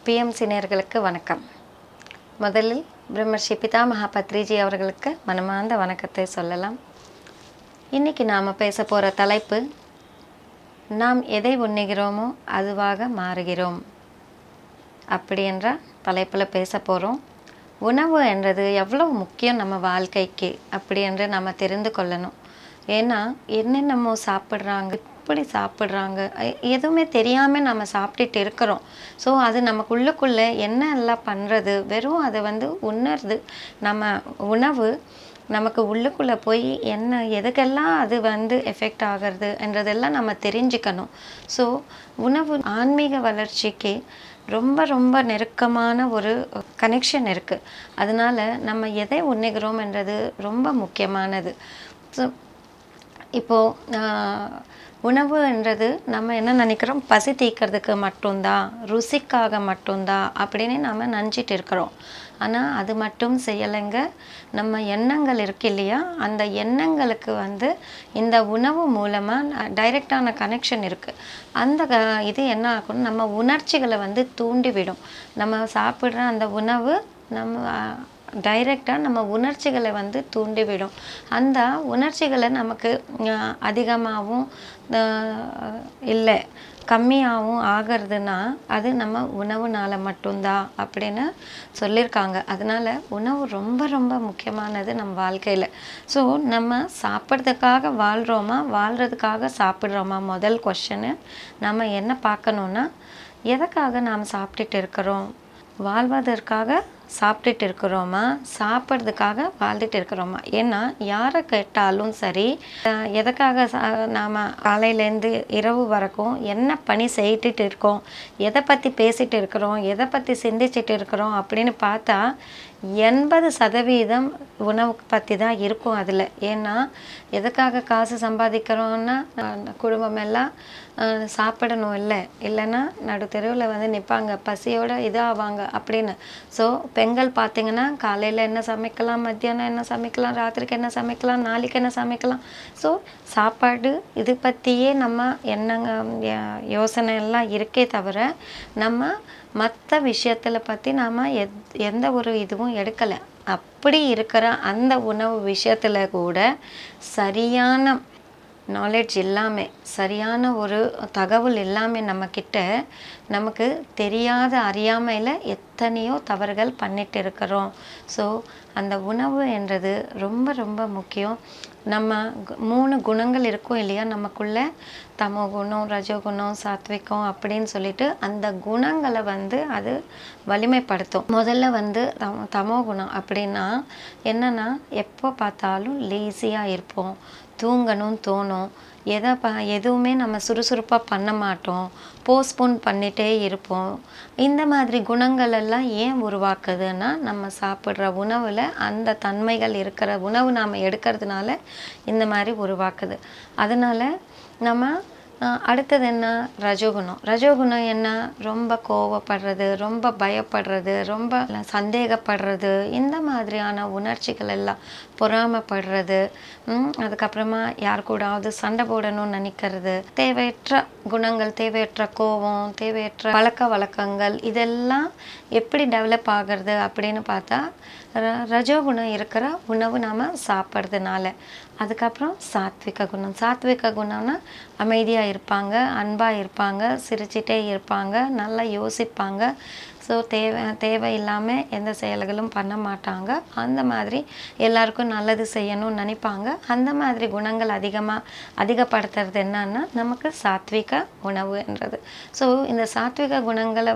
PMC நேயர்களுக்கு வணக்கம். முதலில் பிரம்மர்ஷி பிதாமகா பத்ரிஜி அவர்களுக்கு மனமார்ந்த வணக்கத்தை சொல்லலாம். இன்னைக்கு நாம் பேச போகிற தலைப்பு, நாம் எதை உண்ணுகிறோமோ அதுவாக மாறுகிறோம் அப்படி என்ற தலைப்பில் பேச போகிறோம். உணவு என்றது எவ்வளோ முக்கியம் நம்ம வாழ்க்கைக்கு அப்படி என்று நம்ம தெரிந்து கொள்ளணும். ஏன்னா என்னென்னமோ சாப்பிட்றாங்க, இப்படி சாப்பிட்றாங்க, எதுவுமே தெரியாமல் நம்ம சாப்பிட்டுட்டு இருக்கிறோம். ஸோ அது நமக்குள்ளுக்குள்ளே என்ன எல்லாம் பண்ணுறது, வெறும் அதை உணர்து. நம்ம உணவு நமக்கு உள்ளுக்குள்ளே போய் என்ன எதுக்கெல்லாம் அது எஃபெக்ட் ஆகிறது என்றதெல்லாம் நம்ம தெரிஞ்சுக்கணும். ஸோ உணவு ஆன்மீக வளர்ச்சிக்கு ரொம்ப ரொம்ப நெருக்கமான ஒரு கனெக்ஷன் இருக்குது. அதனால் நம்ம எதை உண்ணுகிறோம் என்றது ரொம்ப முக்கியமானது. ஸோ இப்போது உணவு என்றது நம்ம என்ன நினைக்கிறோம், பசி தீர்க்கிறதுக்கு மட்டும்தான், ருசிக்காக மட்டும்தான் அப்படின்னு நம்ம நினச்சிட்டு இருக்கிறோம். ஆனால் அது மட்டும் செய்யலைங்க. நம்ம எண்ணங்கள் இருக்கு இல்லையா, அந்த எண்ணங்களுக்கு இந்த உணவு மூலமாக டைரெக்டான கனெக்ஷன் இருக்குது. அந்த இது என்ன ஆகும், நம்ம உணர்ச்சிகளை தூண்டிவிடும். நம்ம சாப்பிட்ற அந்த உணவு நம்ம டைரெக்டாக நம்ம உணர்ச்சிகளை தூண்டிவிடும். அந்த உணர்ச்சிகளை நமக்கு அதிகமாகவும் இல்லை கம்மியாகவும் ஆகிறதுனா அது நம்ம உணவுனால் மட்டும்தான் அப்படின்னு சொல்லியிருக்காங்க. அதனால் உணவு ரொம்ப ரொம்ப முக்கியமானது நம்ம வாழ்க்கையில். ஸோ நம்ம சாப்பிட்றதுக்காக வாழ்கிறோமா, வாழ்கிறதுக்காக சாப்பிட்றோமா? முதல் கொஸ்டின்னு நம்ம என்ன பார்க்கணுன்னா, எதுக்காக நாம் சாப்பிட்டுட்டு இருக்கிறோம்? வாழ்வதற்காக சாப்பிட்டுட்டு இருக்கிறோமா, சாப்பிட்றதுக்காக வாழ்ந்துட்டு இருக்கிறோமா? ஏன்னா யாரை கேட்டாலும் சரி, எதுக்காக நாம் காலையிலேருந்து இரவு வரைக்கும் என்ன பணி செய்துட்டு இருக்கோம், எதை பற்றி பேசிகிட்டு இருக்கிறோம், எதை பற்றி சிந்திச்சுட்டு இருக்கிறோம் அப்படின்னு பார்த்தா 80% உணவுக்கு பற்றி தான் இருக்கும் அதில். ஏன்னா எதுக்காக காசு சம்பாதிக்கிறோன்னா, குடும்பம் எல்லாம் சாப்பிடணும், இல்லைன்னா நடு தெருவில் நிற்பாங்க, பசியோடு இதாவாங்க அப்படின்னு. ஸோ பெண்கள் பார்த்திங்கன்னா காலையில் என்ன சமைக்கலாம், மத்தியானம் என்ன சமைக்கலாம், ராத்திரிக்கு என்ன சமைக்கலாம், நாளைக்கு என்ன சமைக்கலாம். ஸோ சாப்பாடு இது பற்றியே நம்ம என்னங்க யோசனை எல்லாம் இருக்கே தவிர நம்ம மற்ற விஷயத்தில் பற்றி நாம் எந்த ஒரு இதுவும் எடுக்கலை. அப்படி இருக்கிற அந்த உணவு விஷயத்தில் கூட சரியான நாலேஜ் இல்லாமல், சரியான ஒரு தகவல் இல்லாமல் நம்மக்கிட்ட நமக்கு தெரியாத அறியாமையில் எத்தனையோ தவறுகள் பண்ணிட்டு இருக்கிறோம். ஸோ அந்த உணவு என்றது ரொம்ப ரொம்ப முக்கியம். நம்ம 3 குணங்கள் இருக்கும் இல்லையா நமக்குள்ளே, தமோ குணம், ரஜோகுணம், சாத்விகம் அப்படின்னு சொல்லிட்டு அந்த குணங்களை அது வலிமைப்படுத்தும். முதல்ல தமோ குணம் அப்படின்னா என்னென்னா, எப்போ பார்த்தாலும் லேசியாக இருப்போம், தூங்கணும் தோணும், எதுவுமே நம்ம சுறுசுறுப்பாக பண்ண மாட்டோம், போஸ்ட்போன் பண்ணிகிட்டே இருப்போம். இந்த மாதிரி குணங்கள் எல்லாம் ஏன் உருவாக்குதுன்னா, நம்ம சாப்பிட்ற உணவில் அந்த தன்மைகள் இருக்கிற உணவு நாம் எடுக்கிறதுனால இந்த மாதிரி உருவாக்குது. அதனால் நம்ம அடுத்தது என்ன, ரஜோகுணம். ரஜோகுணம் என்ன, ரொம்ப கோவப்படுறது, ரொம்ப பயப்படுறது, ரொம்ப சந்தேகப்படுறது, இந்த மாதிரியான உணர்ச்சிகள் எல்லாம், பொறாமைப்படுறது, அதுக்கப்புறமா யார் கூடாவது சண்டை போடணும்னு நினைக்கிறது, தேவையற்ற குணங்கள், தேவையற்ற கோபம், தேவையற்ற பழக்க வழக்கங்கள், இதெல்லாம் எப்படி டெவலப் ஆகிறது அப்படின்னு பார்த்தா ரஜோகுணம் இருக்கிற உணவு நாம் சாப்பிட்றதுனால. அதுக்கப்புறம் சாத்விக குணம். சாத்விக குணம்னா அமைதியாக இருப்பாங்க, அன்பாக இருப்பாங்க, சிரிச்சிட்டே இருப்பாங்க, நல்லா யோசிப்பாங்க. ஸோ தேவையில்லாமல் எந்த செயல்களும் பண்ண மாட்டாங்க. அந்த மாதிரி எல்லாருக்கும் நல்லது செய்யணும்னு நினைப்பாங்க. அந்த மாதிரி குணங்கள் அதிகப்படுத்துறது என்னன்னா நமக்கு சாத்விக உணவுன்றது. ஸோ இந்த சாத்விக குணங்களை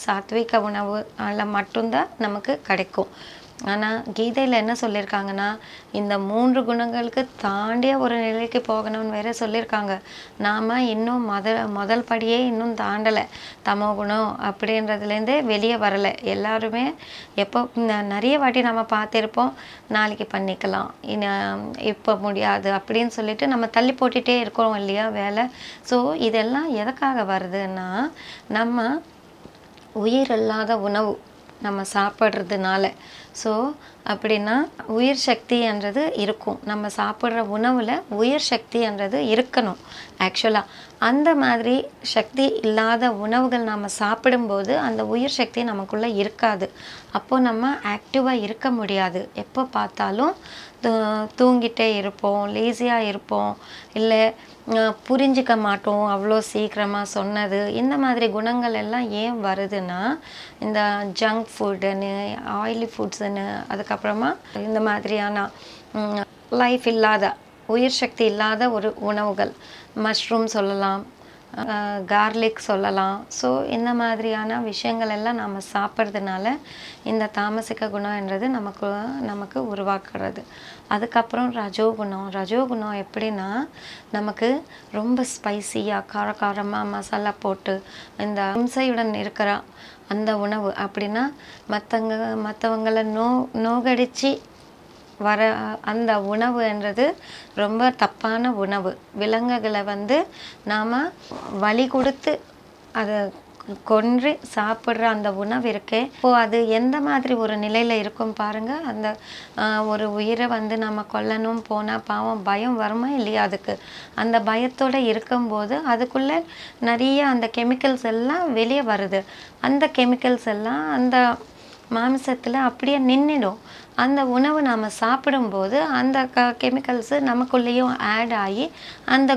சாத்விக உணவு அதில் மட்டும்தான் நமக்கு கிடைக்கும். ஆனால் கீதையில் என்ன சொல்லியிருக்காங்கன்னா, இந்த 3 குணங்களுக்கு தாண்டிய ஒரு நிலைக்கு போகணும்னு வேற சொல்லியிருக்காங்க. நாம் இன்னும் முதல் படியே இன்னும் தாண்டலை. தமோ குணம் அப்படின்றதுலேருந்தே வெளியே வரலை. எல்லாருமே எப்போ நிறைய வாட்டி நம்ம பார்த்துருப்போம், நாளைக்கு பண்ணிக்கலாம், இப்போ முடியாது அப்படின்னு சொல்லிட்டு நம்ம தள்ளி போட்டுகிட்டே இருக்கிறோம் இல்லையா வேலை. ஸோ இதெல்லாம் எதுக்காக வருதுன்னா, நம்ம உயிர் இல்லாத உணவு நம்ம சாப்பிட்றதுனால. ஸோ அப்படின்னா உயிர் சக்தின்றது இருக்கும். நம்ம சாப்பிட்ற உணவில் உயிர் சக்தின்றது இருக்கணும் ஆக்சுவலாக. அந்த மாதிரி சக்தி இல்லாத உணவுகள் நம்ம சாப்பிடும்போது அந்த உயிர் சக்தி நமக்குள்ளே இருக்காது. அப்போது நம்ம ஆக்டிவாக இருக்க முடியாது. எப்போ பார்த்தாலும் தூங்கிட்டே இருப்போம், லேசியாக இருப்போம், இல்லை புரிஞ்சிக்க மாட்டோம் அவ்வளோ சீக்கிரமாக சொன்னது. இந்த மாதிரி குணங்கள் எல்லாம் ஏன் வருதுன்னா, இந்த ஜங்க் ஃபுட்டுன்னு, ஆயிலி ஃபுட்ஸுன்னு, அதுக்கப்புறமா இந்த மாதிரியான லைஃப் இல்லாத, உயிர் சக்தி இல்லாத ஒரு உணவுகள், மஷ்ரூம் சொல்லலாம், கார்லிக் சொல்லலாம். ஸோ இந்த மாதிரியான விஷயங்கள் எல்லாம் நம்ம சாப்பிட்றதுனால இந்த தாமசிக குணம்ன்றது நமக்கு உருவாக்குறது. அதுக்கப்புறம் ரஜோகுணம் எப்படின்னா, நமக்கு ரொம்ப ஸ்பைசியாக காரமாக மசாலா போட்டு இந்த இம்சையுடன் இருக்கிற அந்த உணவு. அப்படின்னா மற்றவங்களை நோகடிச்சு வர அந்த உணவுன்றது ரொம்ப தப்பான உணவு. விலங்குகளை நாம் வலி கொடுத்து அதை கொன்று சாப்பிட்ற அந்த உணவு இருக்கே, இப்போது அது எந்த மாதிரி ஒரு நிலையில் இருக்கும் பாருங்கள். அந்த ஒரு உயிரை நம்ம கொல்லணும் போனால் பாவம் பயம் வருமா இல்லையா? அதுக்கு அந்த பயத்தோடு இருக்கும்போது அதுக்குள்ளே நிறைய அந்த கெமிக்கல்ஸ் எல்லாம் வெளியே வருது. அந்த கெமிக்கல்ஸ் எல்லாம் அந்த மாமிசத்தில் அப்படியே நின்றுடும். அந்த உணவு நாம் சாப்பிடும்போது அந்த கெமிக்கல்ஸு நமக்குள்ளேயும் ஆட் ஆகி அந்த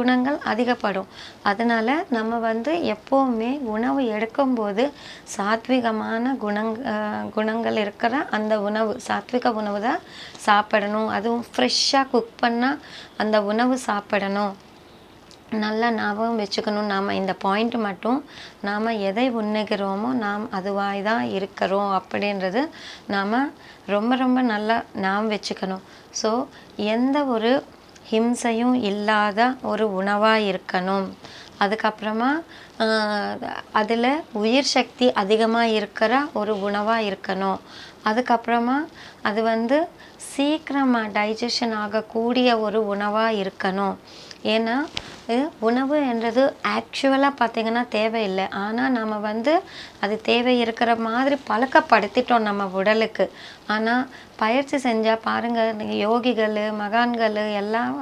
குணங்கள் அதிகப்படும். அதனால் நம்ம எப்போவுமே உணவு எடுக்கும்போது சாத்விகமான குணங்கள் இருக்கிற அந்த உணவு, சாத்விக உணவு தான் சாப்பிடணும். அதுவும் ஃப்ரெஷ்ஷாக குக் பண்ணால் அந்த உணவு சாப்பிடணும். நல்லா ஞாபகம் வச்சுக்கணும். நாம் இந்த பாயிண்ட் மட்டும், நாம் எதை உண்ணுகிறோமோ நாம் அதுவாய் தான் இருக்கிறோம் அப்படின்றது நாம் ரொம்ப ரொம்ப நல்லா ஞாபகம் வச்சுக்கணும். ஸோ எந்த ஒரு ஹிம்சையும் இல்லாத ஒரு உணவாக இருக்கணும். அதுக்கப்புறமா அதில் உயிர் சக்தி அதிகமாக இருக்கிற ஒரு உணவாக இருக்கணும். அதுக்கப்புறமா அது சீக்கிரமாக டைஜஷன் ஆகக்கூடிய ஒரு உணவாக இருக்கணும். ஏன்னா உணவு என்றது ஆக்சுவலாக பார்த்திங்கன்னா தேவையில்லை. ஆனால் நம்ம அது தேவை இருக்கிற மாதிரி பழக்கப்படுத்திட்டோம் நம்ம உடலுக்கு. ஆனால் பயிற்சி செஞ்சால் பாருங்கள், யோகிகள் மகான்கள் எல்லாம்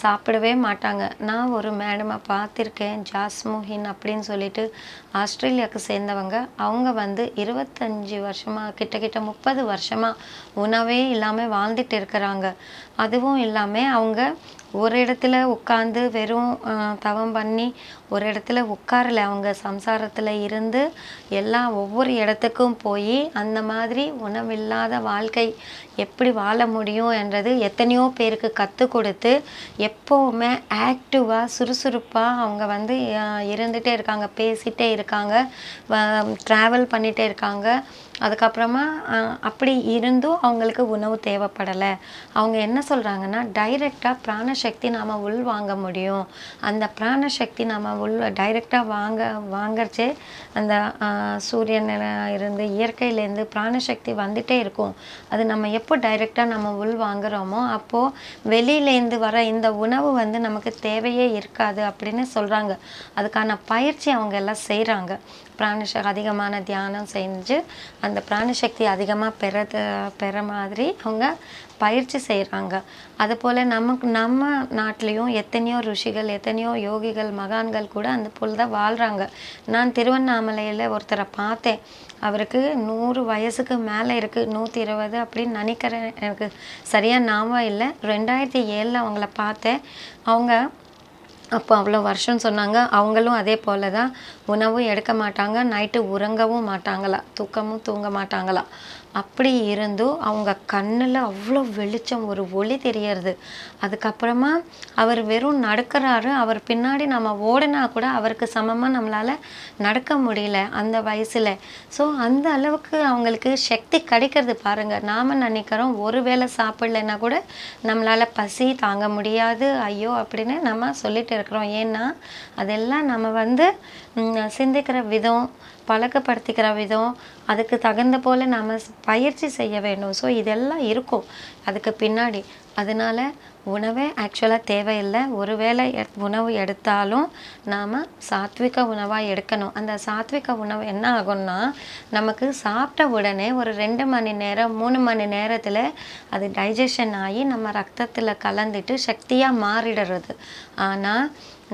சாப்பிடவே மாட்டாங்க. நான் ஒரு மேடமை பார்த்துருக்கேன், ஜாஸ்முஹின் அப்படின்னு சொல்லிட்டு, ஆஸ்திரேலியாவுக்கு சேர்ந்தவங்க. அவங்க 25 வருஷமாக கிட்ட 30 வருஷமாக உணவே இல்லாமல் வாழ்ந்துட்டு இருக்கிறாங்க. அதுவும் இல்லாமல் அவங்க ஒரு இடத்துல உட்காந்து வெறும் தவம் பண்ணி ஒரு இடத்துல உட்காரல. அவங்க சம்சாரத்தில் இருந்து ஒவ்வொரு இடத்துக்கும் போய் அந்த மாதிரி உணவில்லாத வாழ்க்கை எப்படி வாழ முடியும் என்றது எத்தனையோ பேருக்கு கற்றுக் கொடுத்து எப்போவுமே ஆக்டிவாக சுறுசுறுப்பாக அவங்க இருந்துகிட்டே இருக்காங்க, பேசிகிட்டே இருக்காங்க, ட்ராவல் பண்ணிகிட்டே இருக்காங்க. அதுக்கப்புறமா அப்படி இருந்தும் அவங்களுக்கு உணவு தேவைப்படலை. அவங்க என்ன சொல்கிறாங்கன்னா, டைரெக்டாக பிராணசக்தி நாம் வாங்க முடியும். அந்த பிராணசக்தி நம்ம டைரெக்டாக வாங்கறச்சே அந்த சூரியனில் இருந்து இயற்கையிலேருந்து பிராணசக்தி வந்துகிட்டே இருக்கும். அது நம்ம எப்போ டைரெக்டாக நம்ம வாங்குகிறோமோ அப்போது வெளியிலேருந்து வர இந்த உணவு நமக்கு தேவையே இருக்காது அப்படின்னு சொல்கிறாங்க. அதுக்கான பயிற்சி அவங்க எல்லாம் செய்கிறாங்க. அதிகமான தியானம் செஞ்சு அந்த பிராணசக்தி அதிகமாக பெற மாதிரி அவங்க பயிற்சி செய்கிறாங்க. அதுபோல் நம்ம நாட்டிலையும் எத்தனையோ ருஷிகள், எத்தனையோ யோகிகள், மகான்கள் கூட அந்த போல் தான் வாழ்கிறாங்க. நான் திருவண்ணாமலையில் ஒருத்தரை பார்த்தேன். அவருக்கு 100 வயசுக்கு மேலே இருக்குது, 120 அப்படின்னு நினைக்கிறேன். எனக்கு சரியாக ஞாபகம் இல்லை. 2007 அவங்கள பார்த்தேன். அவங்க அப்போ அவ்வளோ வருஷம் சொன்னாங்க. அவங்களும் அதே போல் தான் உணவும் எடுக்க மாட்டாங்க, நைட்டு உறங்கவும் மாட்டாங்களாம், தூங்க மாட்டாங்களாம். அப்படி இருந்தும் அவங்க கண்ணில் அவ்வளோ வெளிச்சம், ஒரு ஒளி தெரியறது. அதுக்கப்புறமா அவர் வெறும் நடக்கிறாரு. அவர் பின்னாடி நம்ம ஓடினா கூட அவருக்கு சமமாக நம்மளால் நடக்க முடியல அந்த வயசில். ஸோ அந்த அளவுக்கு அவங்களுக்கு சக்தி கிடைக்கிறது பாருங்கள். நாம் நினைக்கிறோம் ஒரு வேளை சாப்பிட்லன்னா கூட நம்மளால் பசி தாங்க முடியாது, ஐயோ அப்படின்னு நம்ம சொல்லிட்டு இருக்கிறோம். ஏன்னா அதெல்லாம் நம்ம சிந்திக்கிற விதம், பழக்கப்படுத்திக்கிற விதம், அதுக்கு தகுந்த போல் நாம் பயிற்சி செய்ய வேண்டும். ஸோ இதெல்லாம் இருக்கும் அதுக்கு பின்னாடி. அதனால் உணவே ஆக்சுவலாக தேவையில்லை. ஒருவேளை உணவு எடுத்தாலும் நாம் சாத்விக உணவாக எடுக்கணும். அந்த சாத்விக உணவு என்ன ஆகும்னா, நமக்கு சாப்பிட்ட உடனே ஒரு 2 மணி நேரம் 3 மணி நேரத்தில் அது டைஜஷன் ஆகி நம்ம ரத்தத்தில் கலந்துட்டு சக்தியாக மாறிடுறது. ஆனால்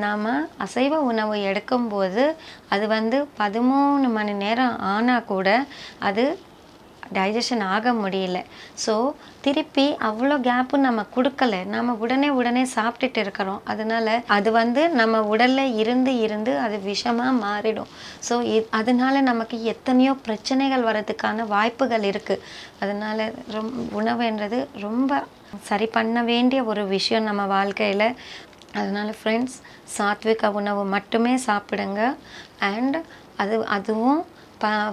நாம் அசைவ உணவு எடுக்கும்போது அது 13 மணி நேரம் ஆனால் கூட அது டைஜஷன் ஆக முடியல. ஸோ திருப்பி அவ்வளோ கேப்பும் நம்ம கொடுக்கல. நம்ம உடனே சாப்பிட்டுட்டு இருக்கிறோம். அதனால அது நம்ம உடலில் இருந்து அது விஷமாக மாறிடும். ஸோ அதனால நமக்கு எத்தனையோ பிரச்சனைகள் வர்றதுக்கான வாய்ப்புகள் இருக்குது. அதனால உணவுன்றது ரொம்ப சரி பண்ண வேண்டிய ஒரு விஷயம் நம்ம வாழ்க்கையில். அதனால் ஃப்ரெண்ட்ஸ், சாத்விக உணவு மட்டுமே சாப்பிடுங்க. அண்ட் அதுவும்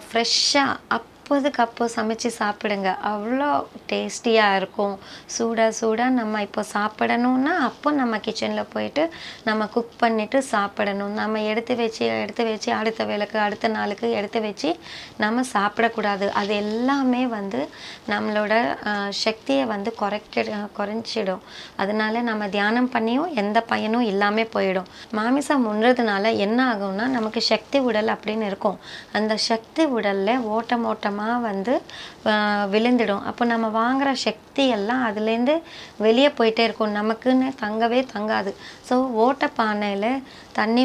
ஃப்ரெஷ்ஷாக அப்போதுக்கு சமைச்சு சாப்பிடுங்க. அவ்வளோ டேஸ்டியாக இருக்கும். சூடாக நம்ம இப்போ சாப்பிடணுன்னா அப்போ நம்ம கிச்சனில் போயிட்டு நம்ம குக் பண்ணிவிட்டு சாப்பிடணும். நம்ம எடுத்து வச்சு அடுத்த வேளைக்கு அடுத்த நாளுக்கு எடுத்து வச்சு நம்ம சாப்பிடக்கூடாது. அது எல்லாமே நம்மளோட சக்தியை குறைச்சிடும். அதனால நம்ம தியானம் பண்ணியும் எந்த பயனும் இல்லாமல் போயிடும். மாமிசம் உண்றதுனால என்ன ஆகும்னா, நமக்கு சக்தி உடல் அப்படின்னு இருக்கும். அந்த சக்தி உடலில் ஓட்டமாக விழுந்துடும். அப்போ நம்ம வாங்குகிற சக்தி எல்லாம் அதுலேருந்து வெளியே போயிட்டே இருக்கும். நமக்குன்னு தங்கவே தங்காது. ஸோ ஓட்டப்பானையில் தண்ணி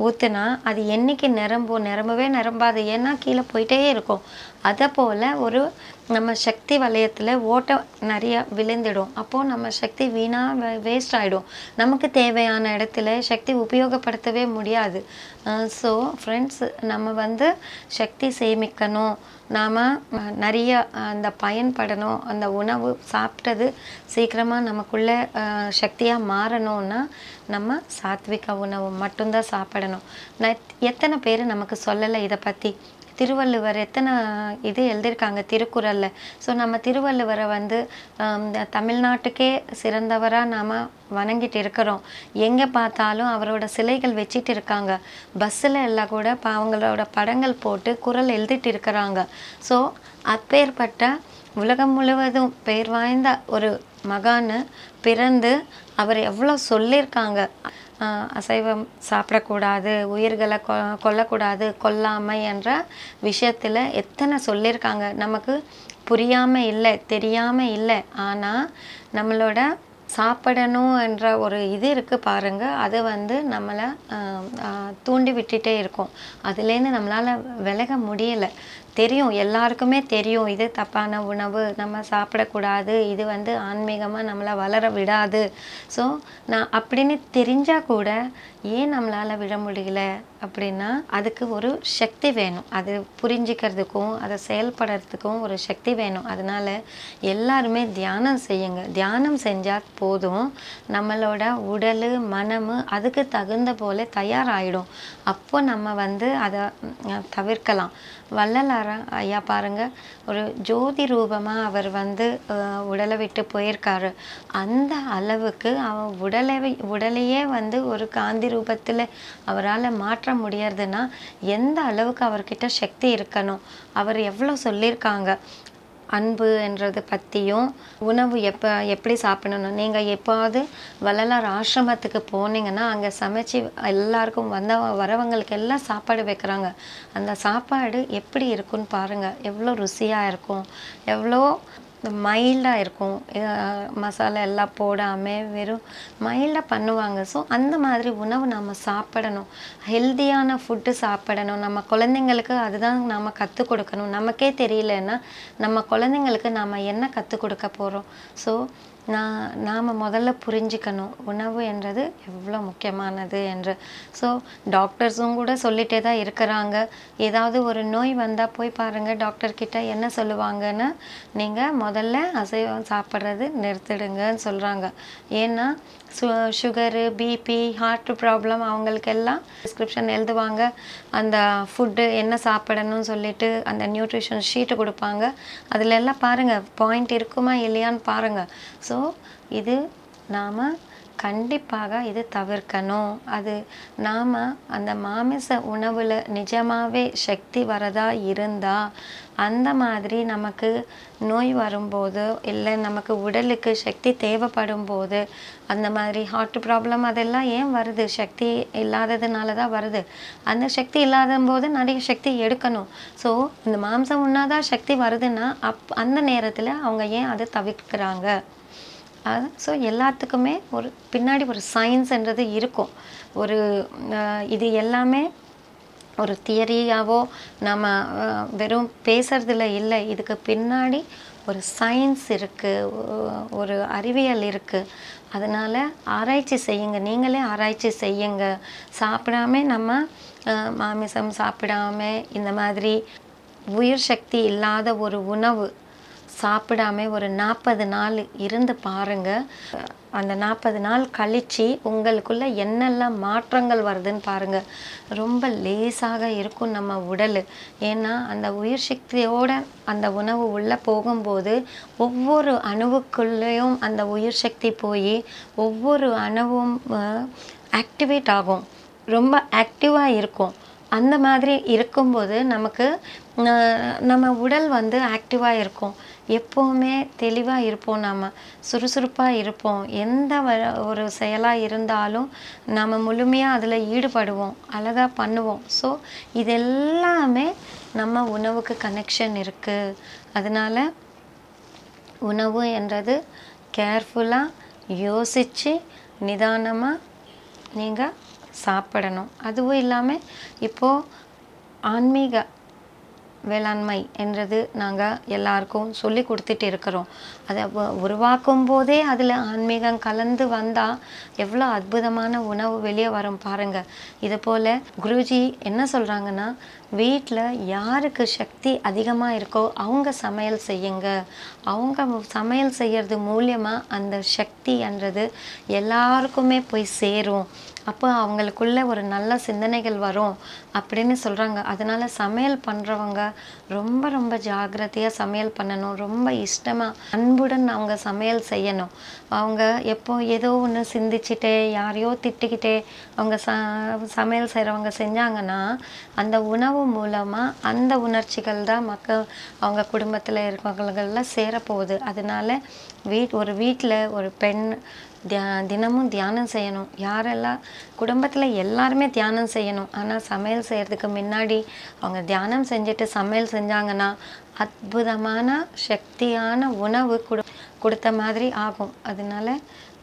ஊற்றுனா அது என்னைக்கு நிரம்பவே நிரம்பாது. ஏன்னா கீழே போயிட்டே இருக்கும். அதை போல் நம்ம சக்தி வலயத்தில் ஓட்டை நிறைய விழுந்துடும். அப்போது நம்ம சக்தி வீணாக வேஸ்ட் ஆகிடும். நமக்கு தேவையான இடத்துல சக்தி உபயோகப்படுத்தவே முடியாது. ஸோ ஃப்ரெண்ட்ஸ், நம்ம சக்தி சேமிக்கணும். நாம் நிறைய அந்த பயன்படணும். அந்த உணவு சாப்பிட்டது சீக்கிரமாக நமக்குள்ளே சக்தியாக மாறணும்னா நம்ம சாத்விக உணவு மட்டும்தான் சாப்பிடணும். எத்தனை பேர் நமக்கு சொல்லலை இதை பற்றி? திருவள்ளுவர் எத்தனை இது எழுதியிருக்காங்க திருக்குறளில். ஸோ நம்ம திருவள்ளுவரை தமிழ்நாட்டுக்கே சிறந்தவராக நாம் வணங்கிட்டு இருக்கிறோம். எங்கே பார்த்தாலும் அவரோட சிலைகள் வச்சிட்டு இருக்காங்க. பஸ்ஸில் எல்லாம் கூட அவங்களோட படங்கள் போட்டு குறள் எழுதிட்டு இருக்கிறாங்க. ஸோ அப்பேற்பட்ட உலகம் முழுவதும் பெயர் வாய்ந்த ஒரு மகான் பிறந்து அவர் எவ்வளோ சொல்லியிருக்காங்க. அசைவம் சாப்பிடக்கூடாது, உயிர்களை கொல்லக்கூடாது, கொல்லாமை என்ற விஷயத்தில் எத்தனை சொல்லியிருக்காங்க. நமக்கு புரியாமல் இல்லை, தெரியாமல் இல்லை. ஆனால் நம்மளோட சாப்பிடணும் என்ற ஒரு இது இருக்குது பாருங்கள். அது நம்மளை தூண்டி விட்டுட்டே இருக்கும். அதுலேருந்து நம்மளால் விலக முடியலை. தெரியும், எல்லாருக்குமே தெரியும் இது தப்பான உணவு, நம்ம சாப்பிடக்கூடாது, இது ஆன்மீகமாக நம்மளை வளர விடாது. ஸோ நான் அப்படின்னு தெரிஞ்சால் கூட ஏன் நம்மளால் விட முடியல அப்படின்னா, அதுக்கு ஒரு சக்தி வேணும். அது புரிஞ்சிக்கிறதுக்கும் அதை செயல்படுறதுக்கும் ஒரு சக்தி வேணும். அதனால் எல்லாருமே தியானம் செய்யுங்க. தியானம் செஞ்சால் போதும், நம்மளோட உடல் மனம் அதுக்கு தகுந்த போல் தயாராகிடும். அப்போ நம்ம அதை தவிர்க்கலாம். வள்ளலார் ஐயா பாருங்கள், ஒரு ஜோதி ரூபமாக அவர் உடலை விட்டு போயிருக்காரு. அந்த அளவுக்கு அவர் உடலையே ஒரு காந்தி ரூபத்தில் அவரால் மாற்ற முடியறதுன்னா எந்த அளவுக்கு அவர்கிட்ட சக்தி இருக்கணும். அவர் எவ்வளோ சொல்லியிருக்காங்க அன்பு என்றது பற்றியும், உணவு எப்படி சாப்பிடணும். நீங்கள் எப்போது வள்ளலார் ஆசிரமத்துக்கு போனீங்கன்னா அங்கே சமைச்சு எல்லாருக்கும் வரவங்களுக்கு எல்லாம் சாப்பாடு வைக்கிறாங்க. அந்த சாப்பாடு எப்படி இருக்குன்னு பாருங்கள். எவ்வளோ ருசியாக இருக்கும், எவ்வளோ மைல்டாக இருக்கும். மசாலா எல்லாம் போடாமல் வெறும் மைல்டாக பண்ணுவாங்க. ஸோ அந்த மாதிரி உணவு நம்ம சாப்பிடணும். ஹெல்த்தியான ஃபுட்டு சாப்பிடணும். நம்ம குழந்தைங்களுக்கு அதுதான் நாம் கற்றுக் கொடுக்கணும். நமக்கே தெரியலன்னா நம்ம குழந்தைங்களுக்கு நாம் என்ன கற்றுக் கொடுக்க போகிறோம்? ஸோ நாம் முதல்ல புரிஞ்சுக்கணும் உணவு என்றது எவ்வளோ முக்கியமானது என்று. ஸோ டாக்டர்ஸும் கூட சொல்லிகிட்டே தான் இருக்கிறாங்க. ஏதாவது ஒரு நோய் வந்தால் போய் பாருங்கள் டாக்டர்கிட்ட. என்ன சொல்லுவாங்கன்னு, நீங்கள் முதல்ல அசைவம் சாப்பிட்றது நிறுத்திடுங்கன்னு சொல்கிறாங்க. ஏன்னா சுகரு, பிபி, ஹார்ட் ப்ராப்ளம் அவங்களுக்கெல்லாம் ப்ரிஸ்கிரிப்ஷன் எழுதுவாங்க. அந்த ஃபுட்டு என்ன சாப்பிடணும்னு சொல்லிட்டு அந்த நியூட்ரிஷன் ஷீட்டு கொடுப்பாங்க. அதில் எல்லாம் பாருங்கள் பாயிண்ட் இருக்குமா இல்லையான்னு பாருங்கள். ஸோ இது நாம் கண்டிப்பாக இது தவிர்க்கணும். அது நாம் அந்த மாமிச உணவில் நிஜமாகவே சக்தி வரதா இருந்தால், அந்த மாதிரி நமக்கு நோய் வரும்போது, இல்லை நமக்கு உடலுக்கு சக்தி தேவைப்படும் போது, அந்த மாதிரி ஹார்ட் ப்ராப்ளம் அதெல்லாம் ஏன் வருது? சக்தி இல்லாததுனால தான் வருது. அந்த சக்தி இல்லாத போது நிறைய சக்தி எடுக்கணும். ஸோ இந்த மாம்சம் உண்ணாதான் சக்தி வருதுன்னா, அந்த நேரத்தில் அவங்க ஏன் அதை தவிர்க்கிறாங்க? ஸோ எல்லாத்துக்குமே ஒரு பின்னாடி ஒரு சயின்ஸ்ன்றது இருக்கும். ஒரு இது எல்லாமே ஒரு தியரியாவோ நம்ம வெறும் பேசுறதுல இல்லை. இதுக்கு பின்னாடி ஒரு சயின்ஸ் இருக்குது, ஒரு அறிவியல் இருக்குது. அதனால் ஆராய்ச்சி செய்யுங்க, நீங்களே ஆராய்ச்சி செய்யுங்க. சாப்பிடாம நம்ம மாமிசம் சாப்பிடாம இந்த மாதிரி உயிர் சக்தி இல்லாத ஒரு உணவு சாப்பிடாம ஒரு 40 நாள் இருந்து பாருங்கள். அந்த 40 நாள் கழித்து உங்களுக்குள்ள என்னெல்லாம் மாற்றங்கள் வருதுன்னு பாருங்கள். ரொம்ப லேசாக இருக்கும் நம்ம உடல். ஏன்னா அந்த உயிர் சக்தியோட அந்த உணவு உள்ளே போகும்போது ஒவ்வொரு அணுவுக்குள்ளேயும் அந்த உயிர் சக்தி போய் ஒவ்வொரு அணுவும் ஆக்டிவேட் ஆகும், ரொம்ப ஆக்டிவாக இருக்கும். அந்த மாதிரி இருக்கும்போது நமக்கு நம்ம உடல் ஆக்டிவாக இருக்கும். எப்போவுமே தெளிவாக இருப்போம், நம்ம சுறுசுறுப்பாக இருப்போம். எந்த ஒரு செயலாக இருந்தாலும் நம்ம முழுமையாக அதில் ஈடுபடுவோம், அழகாக பண்ணுவோம். ஸோ இதெல்லாமே நம்ம உணவுக்கு கனெக்ஷன் இருக்குது. அதனால் உணவு என்றது கேர்ஃபுல்லாக யோசித்து நிதானமாக நீங்கள் சாப்பிடணும். அதுவும் இல்லாமல் இப்போது ஆன்மீக வேளாண்மை என்றது நாங்கள் எல்லாருக்கும் சொல்லி கொடுத்துட்டு இருக்கிறோம். அதை உருவாக்கும் போதே அதில் ஆன்மீகம் கலந்து வந்தால் எவ்வளோ அற்புதமான உணவு வெளியே வரும் பாருங்கள். இது போல் குருஜி என்ன சொல்கிறாங்கன்னா, வீட்டில் யாருக்கு சக்தி அதிகமாக இருக்கோ அவங்க சமையல் செய்யுங்க. அவங்க சமையல் செய்கிறது மூலியமாக அந்த சக்தின்றது எல்லாருக்குமே போய் சேரும். அப்போ அவங்களுக்குள்ள ஒரு நல்ல சிந்தனைகள் வரும் அப்படின்னு சொல்கிறாங்க. அதனால் சமையல் பண்ணுறவங்க ரொம்ப ரொம்ப ஜாக்கிரதையாக சமையல் பண்ணணும். ரொம்ப இஷ்டமாக அன்புடன் அவங்க சமையல் செய்யணும். அவங்க எப்போ ஏதோ ஒன்று சிந்திச்சுட்டே யாரையோ திட்டிக்கிட்டே அவங்க சமையல் செய்கிறவங்க செஞ்சாங்கன்னா அந்த உணவு மூலமாக அந்த உணர்ச்சிகள் தான் அவங்க குடும்பத்தில் இருக்கிறவங்களெல்லாம் சேரப்போகுது. அதனால் ஒரு வீட்டில் ஒரு பெண் தினமும் தியானம் செய்யணும். யாரெல்லாம் குடும்பத்தில் எல்லாருமே தியானம் செய்யணும். ஆனால் சமையல் செய்கிறதுக்கு முன்னாடி அவங்க தியானம் செஞ்சுட்டு சமையல் செஞ்சாங்கன்னா அற்புதமான சக்தியான உணவு கொடுத்த மாதிரி ஆகும். அதனால்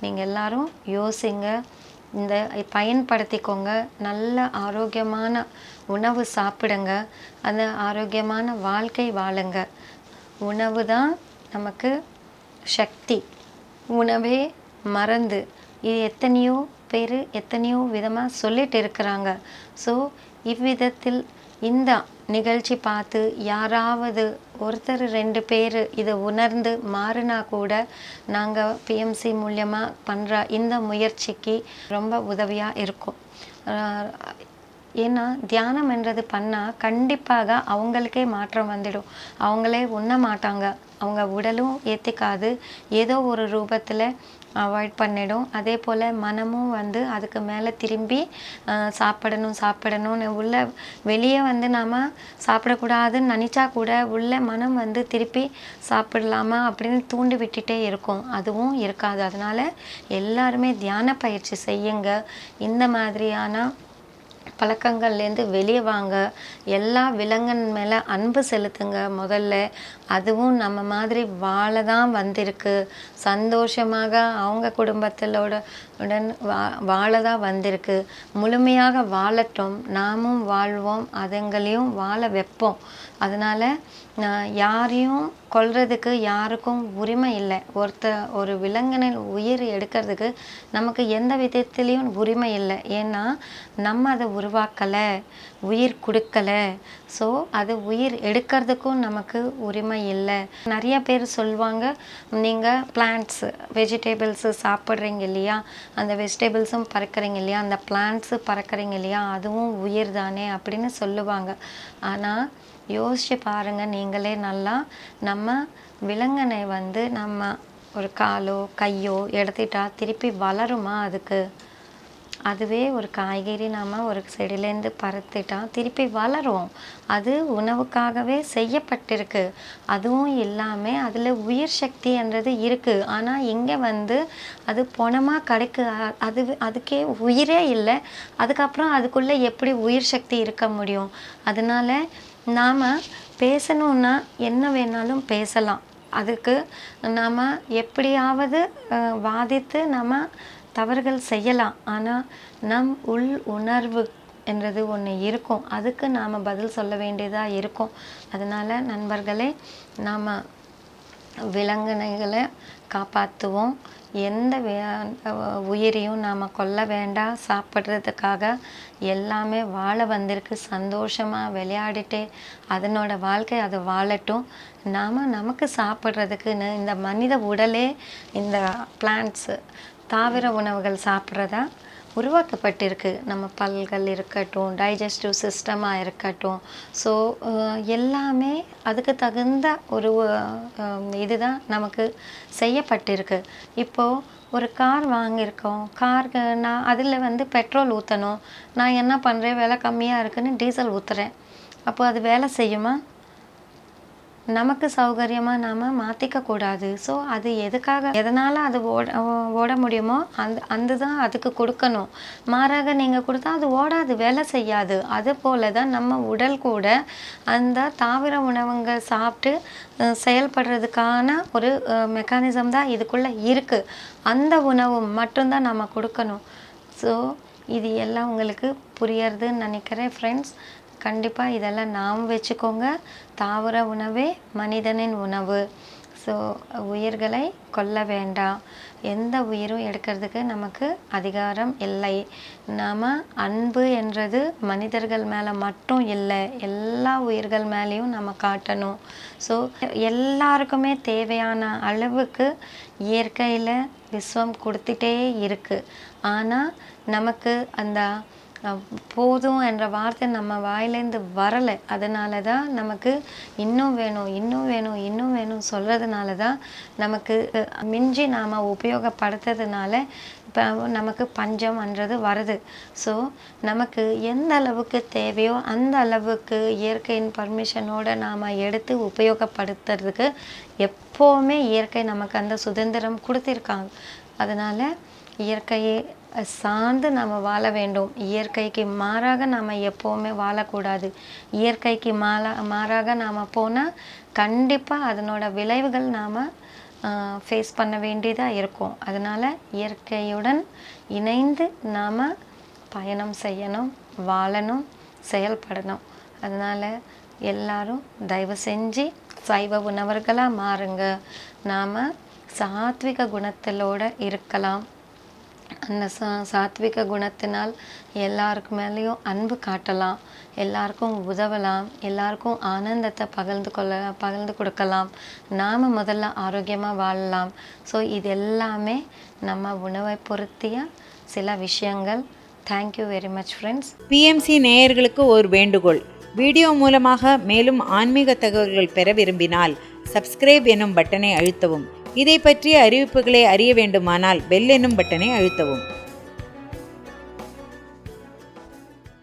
நீங்கள் எல்லாரும் யோசிங்க, இந்த பயன்படுத்திக்கோங்க. நல்ல ஆரோக்கியமான உணவு சாப்பிடுங்க, அந்த ஆரோக்கியமான வாழ்க்கை வாழுங்க. உணவு தான் நமக்கு சக்தி. உணவே மறந்து இது எத்தனையோ பேர் எத்தனையோ விதமாக சொல்லிட்டு இருக்கிறாங்க. ஸோ இவ்விதத்தில் இந்த நிகழ்ச்சி பார்த்து யாராவது ஒருத்தர் 2 பேர் இதை உணர்ந்து மாறினா கூட நாங்கள் பிஎம்சி மூலியமாக பண்ணுற இந்த முயற்சிக்கு ரொம்ப உதவியாக இருக்கும். ஏன்னா தியானம் என்றது பண்ணால் கண்டிப்பாக அவங்களுக்கே மாற்றம் வந்துடும். அவங்களே உண்ண மாட்டாங்க, அவங்க உடலும் ஏற்றிக்காது, ஏதோ ஒரு ரூபத்தில் அவாய்ட் பண்ணிடும். அதே போல் மனமும் அதுக்கு மேலே திரும்பி சாப்பிடணும்னு வெளியே நாம் சாப்பிடக்கூடாதுன்னு நினச்சா கூட உள்ள மனம் திருப்பி சாப்பிடலாமா அப்படின்னு தூண்டி விட்டுட்டே இருக்கும். அதுவும் இருக்காது. அதனால் எல்லாருமே தியான பயிற்சி செய்யுங்க. இந்த மாதிரியான பழக்கங்கள்லேருந்து வெளியே வாங்க. எல்லா விலங்கின் மேலே அன்பு செலுத்துங்க முதல்ல. அதுவும் நம்ம மாதிரி வாழ தான் வந்திருக்கு. சந்தோஷமாக அவங்க குடும்பத்திலுடன் வாழ தான் வந்திருக்கு. முழுமையாக வாழட்டும், நாமும் வாழ்வோம், அதுங்களையும் வாழ வைப்போம். அதனால் யாரையும் கொல்றதுக்கு யாருக்கும் உரிமை இல்லை. ஒரு விலங்கினின் உயிர் எடுக்கிறதுக்கு நமக்கு எந்த விதத்துலேயும் உரிமை இல்லை. ஏன்னா நம்ம அதை உருவாக்கலை, உயிர் கொடுக்கலை. ஸோ அது உயிர் எடுக்கிறதுக்கும் நமக்கு உரிமை இல்லை. நிறைய பேர் சொல்லுவாங்க, நீங்கள் பிளான்ட்ஸு வெஜிடபிள்ஸு சாப்பிட்றீங்க இல்லையா, அந்த வெஜிடபிள்ஸும் பறக்கிறீங்க இல்லையா, அந்த பிளான்ட்ஸு பறக்கிறீங்க இல்லையா, அதுவும் உயிர் தானே அப்படின்னு சொல்லுவாங்க. ஆனால் யோசிச்சு பாருங்கள் நீங்களே நல்லா. நம்ம விலங்கினை நம்ம ஒரு காலோ கையோ எடுத்துட்டா திருப்பி வளருமா? அதுவே ஒரு காய்கறி நாம் ஒரு செடியிலேருந்து பறித்துட்டா திருப்பி வளரும். அது உணவுக்காகவே செய்யப்பட்டிருக்கு. அதுவும் இல்லாமல் அதில் உயிர் சக்தி என்றது இருக்குது. ஆனால் இங்கே அது பணமாக கிடைக்கு. அதுக்கே உயிரே இல்லை. அதுக்கப்புறம் அதுக்குள்ளே எப்படி உயிர் சக்தி இருக்க முடியும்? அதனால் நாம் பேசணுன்னா என்ன வேணாலும் பேசலாம். அதுக்கு நாம் எப்படியாவது வாதித்து நம்ம தவறுகள் செய்யலாம். ஆனால் நம் உள் உணர்வு என்றது ஒன்று இருக்கும். அதுக்கு நாம் பதில் சொல்ல வேண்டியதாக இருக்கும். அதனால் நண்பர்களே, நாம் விலங்கினங்களை காப்பாற்றுவோம். எந்த உயிரையும் நாம் கொல்ல வேண்டாம். சாப்பிட்றதுக்காக எல்லாமே வாழ வந்திருக்கு. சந்தோஷமாக விளையாடிட்டு அதனோட வாழ்க்கை அது வாழட்டும். நமக்கு சாப்பிட்றதுக்குன்னு இந்த மனித உடலே இந்த பிளான்ட்ஸு தாவர உணவுகள் சாப்பிட்றதா உருவாக்கப்பட்டிருக்கு. நம்ம பல்கள் இருக்கட்டும், டைஜஸ்டிவ் சிஸ்டமாக இருக்கட்டும். ஸோ எல்லாமே அதுக்கு தகுந்த ஒரு இதுதான் நமக்கு செய்யப்பட்டிருக்கு. இப்போது ஒரு கார் வாங்கியிருக்கோம். காருக்கு நான் அதில் பெட்ரோல் ஊற்றணும். நான் என்ன பண்ணுறேன், விலை கம்மியாக இருக்குதுன்னு டீசல் ஊற்றுறேன். அப்போ அது வேலை செய்யுமா? நமக்கு சௌகரியமாக நாம் மாற்றிக்கக்கூடாது. ஸோ அது எதனால் அது ஓட முடியுமோ அந்த தான் அதுக்கு கொடுக்கணும். மாறாக நீங்கள் கொடுத்தா அது ஓடாது, வேலை செய்யாது. அதுபோல் தான் நம்ம உடல் கூட அந்த தாவர உணவுங்க சாப்பிட்டு செயல்படுறதுக்கான ஒரு மெக்கானிசம் தான் இதுக்குள்ளே இருக்குது. அந்த உணவு மட்டும்தான் நம்ம கொடுக்கணும். ஸோ இது எல்லாம் உங்களுக்கு புரியறதுன்னு நினைக்கிறேன் ஃப்ரெண்ட்ஸ். கண்டிப்பாக இதெல்லாம் நாம் வச்சுக்கோங்க. தாவர உணவே மனிதனின் உணவு. ஸோ உயிர்களை கொல்ல வேண்டாம். எந்த உயிரும் எடுக்கிறதுக்கு நமக்கு அதிகாரம் இல்லை. நாம் அன்பு என்றது மனிதர்கள் மேலே மட்டும் இல்லை, எல்லா உயிர்கள் மேலேயும் நம்ம காட்டணும். ஸோ எல்லாருக்குமே தேவையான அளவுக்கு இயற்கையில் விஸ்வம் கொடுத்துட்டே இருக்குது. ஆனால் நமக்கு அந்த போதும் என்ற வார்த்தை நம்ம வாயிலேருந்து வரலை. அதனால தான் நமக்கு இன்னும் வேணும், இன்னும் வேணும், இன்னும் வேணும் சொல்கிறதுனால தான் நமக்கு மிஞ்சி நாம் உபயோகப்படுத்துறதுனால இப்போ நமக்கு பஞ்சம்ன்றது வருது. ஸோ நமக்கு எந்த அளவுக்கு தேவையோ அந்த அளவுக்கு இயற்கையின் பர்மிஷனோடு நாம் எடுத்து உபயோகப்படுத்துறதுக்கு எப்போவுமே இயற்கை நமக்கு அந்த சுதந்திரம் கொடுத்திருக்காங்க. அதனால் இயற்கையை சார்ந்து நாம் வாழ வேண்டும். இயற்கைக்கு மாறாக நாம் எப்போவுமே வாழக்கூடாது. இயற்கைக்கு மாறாக நாம் போனால் கண்டிப்பாக அதனோட விளைவுகள் நாம் ஃபேஸ் பண்ண வேண்டியதாக இருக்கும். அதனால் இயற்கையுடன் இணைந்து நாம் பயணம் செய்யணும், வாழணும், செயல்படணும். அதனால் எல்லாரும் தயவு செஞ்சு சைவ உணவர்களாக மாறுங்க. நாம் சாத்விக குணத்திலோடு இருக்கலாம். அந்த சாத்விக குணத்தினால் எல்லாருக்கு மேலேயும் அன்பு காட்டலாம், எல்லாருக்கும் உதவலாம், எல்லாருக்கும் ஆனந்தத்தை பகிர்ந்து கொடுக்கலாம். நாம் முதல்ல ஆரோக்கியமாக வாழலாம். ஸோ இது எல்லாமே நம்ம உணவை பொருத்திய சில விஷயங்கள். Thank you very much friends. PMC நேயர்களுக்கு ஒரு வேண்டுகோள். வீடியோ மூலமாக மேலும் ஆன்மீக தகவல்கள் பெற விரும்பினால் சப்ஸ்கிரைப் எனும் பட்டனை அழுத்தவும். இதை பற்றிய அறிவிப்புகளை அறிய வேண்டுமானால் பெல் எனும் பட்டனை அழுத்தவும்.